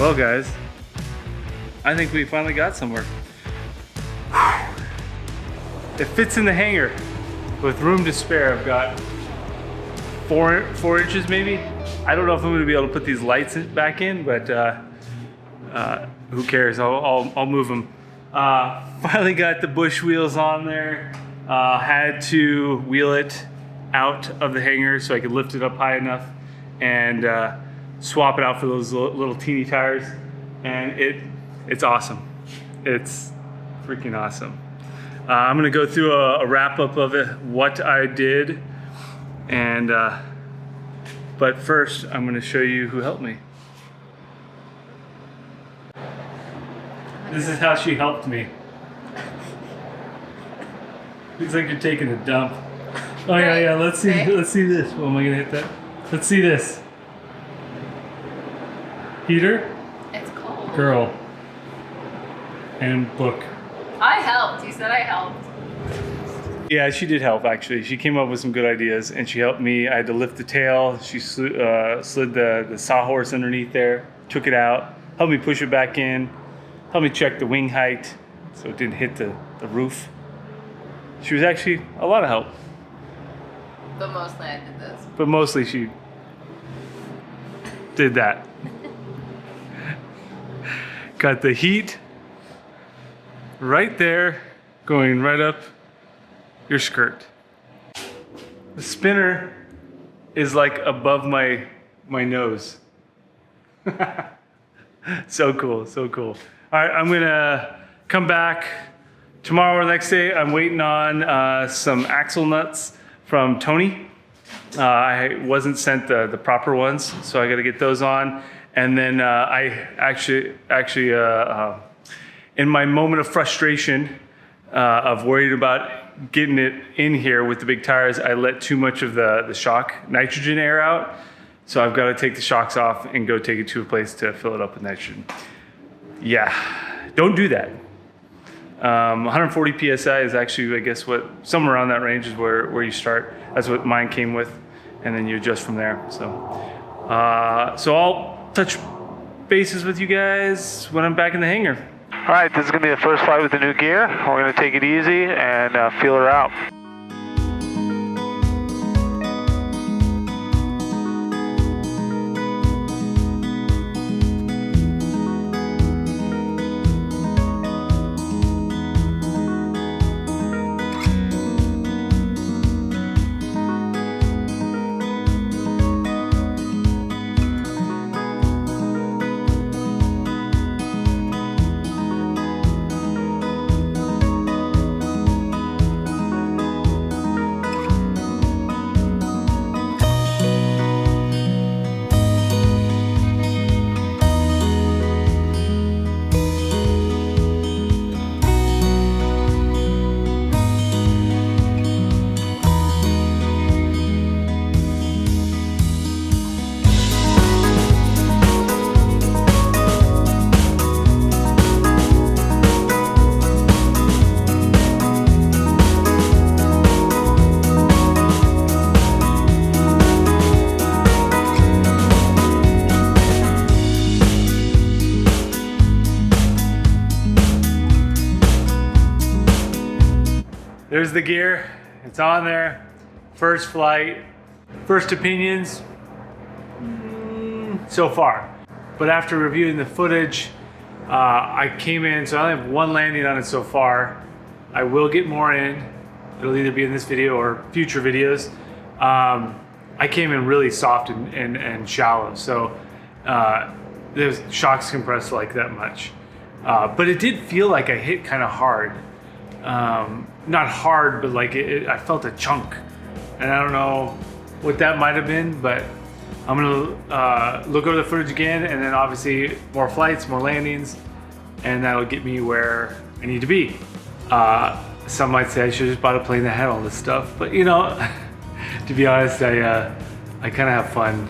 Well guys, I think we finally got somewhere. It fits in the hangar with room to spare. I've got four inches maybe. I don't know if I'm gonna be able to put these lights back in, but who cares? I'll move them. Finally got the bush wheels on there. Had to wheel it out of the hangar so I could lift it up high enough and swap it out for those little teeny tires. And it's awesome. It's freaking awesome. I'm gonna go through a wrap up of it, what I did, and but first I'm gonna show you who helped me. This is how she helped me. Looks like you're taking a dump. Oh yeah, let's see this. Oh, am I gonna hit that? Let's see this. Heater? It's cold. Girl. And book. I helped. You said I helped. Yeah, she did help actually. She came up with some good ideas and she helped me. I had to lift the tail. She slid the sawhorse underneath there, took it out, helped me push it back in, helped me check the wing height so it didn't hit the roof. She was actually a lot of help. But mostly I did this. But mostly she did that. Got the heat right there, going right up your skirt. The spinner is like above my nose. So cool, so cool. All right, I'm gonna come back tomorrow or the next day. I'm waiting on some axle nuts from Tony. I wasn't sent the proper ones, so I gotta get those on. And then I actually, in my moment of frustration of worried about getting it in here with the big tires, I let too much of the shock nitrogen air out. So I've got to take the shocks off and go take it to a place to fill it up with nitrogen. Yeah, don't do that. 140 PSI is actually, I guess, somewhere around that range is where you start. That's what mine came with, and then you adjust from there. So I'll touch bases with you guys when I'm back in the hangar. All right, this is gonna be the first flight with the new gear. We're gonna take it easy and feel her out. There's the gear, it's on there. First flight, first opinions, so far. But after reviewing the footage, I came in, so I only have one landing on it so far. I will get more in. It'll either be in this video or future videos. I came in really soft and shallow, so the shocks compressed like that much. But it did feel like I hit kind of hard. Not hard, but like I felt a chunk, and I don't know what that might have been, but I'm gonna look over the footage again, and then obviously more flights, more landings, and that'll get me where I need to be. Some might say I should have just bought a plane that had all this stuff, but you know, to be honest, I kind of have fun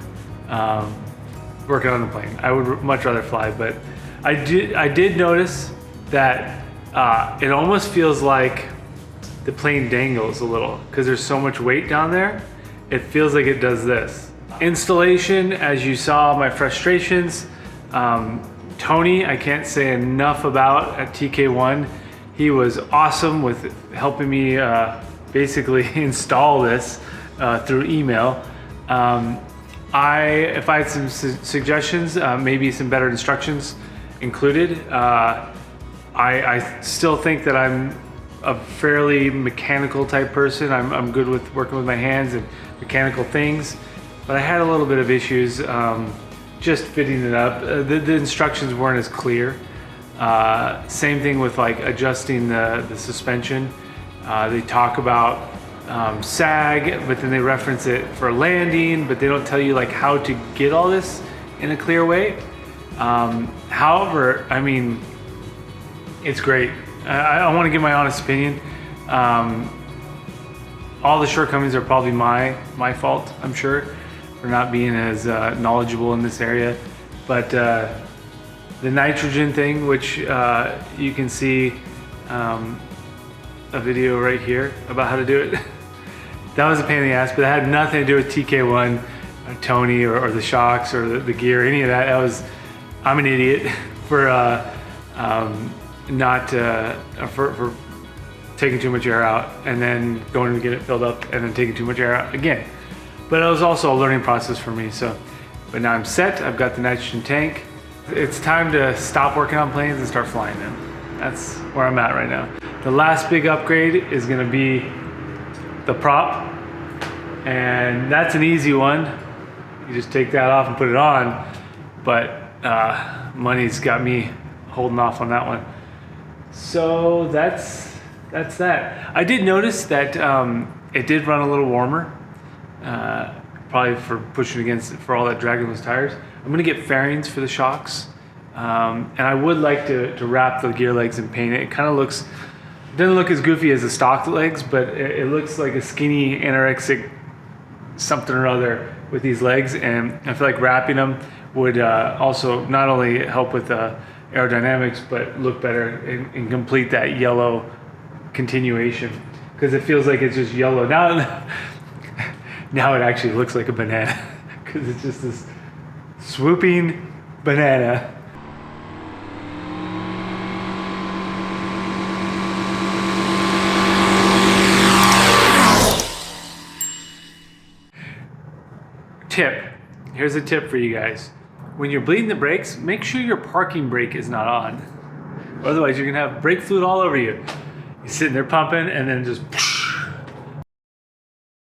working on the plane. I would much rather fly, but I did notice that it almost feels like the plane dangles a little because there's so much weight down there. It feels like it does this. Installation, as you saw, my frustrations, Tony, I can't say enough about at TK1. He was awesome with helping me basically install this through email. If I had some suggestions, maybe some better instructions included. I still think that I'm a fairly mechanical type person. I'm good with working with my hands and mechanical things, but I had a little bit of issues just fitting it up. The instructions weren't as clear. Same thing with like adjusting the suspension. They talk about sag, but then they reference it for landing, but they don't tell you like how to get all this in a clear way. However, I mean, it's great. I want to give my honest opinion. All the shortcomings are probably my fault, I'm sure, for not being as knowledgeable in this area. But the nitrogen thing, which you can see a video right here about how to do it. That was a pain in the ass, but it had nothing to do with TK1, or Tony, or the shocks, or the gear, any of that. I'm an idiot for for taking too much air out and then going to get it filled up and then taking too much air out again. But it was also a learning process for me. But now I'm set. I've got the nitrogen tank. It's time to stop working on planes and start flying them. That's where I'm at right now. The last big upgrade is going to be the prop, and that's an easy one. You just take that off and put it on, but money's got me holding off on that one. So that's that. I did notice that it did run a little warmer, probably for pushing against it for all that drag in those tires. I'm gonna get fairings for the shocks, and I would like to wrap the gear legs and paint it. It kind of doesn't look as goofy as the stock legs, but it looks like a skinny anorexic something or other with these legs, and I feel like wrapping them would also not only help with aerodynamics, but look better and complete that yellow continuation, because it feels like it's just yellow. Now it actually looks like a banana, because it's just this swooping banana. Tip. Here's a tip for you guys. When you're bleeding the brakes, make sure your parking brake is not on. Otherwise, you're gonna have brake fluid all over you. You're sitting there pumping and then just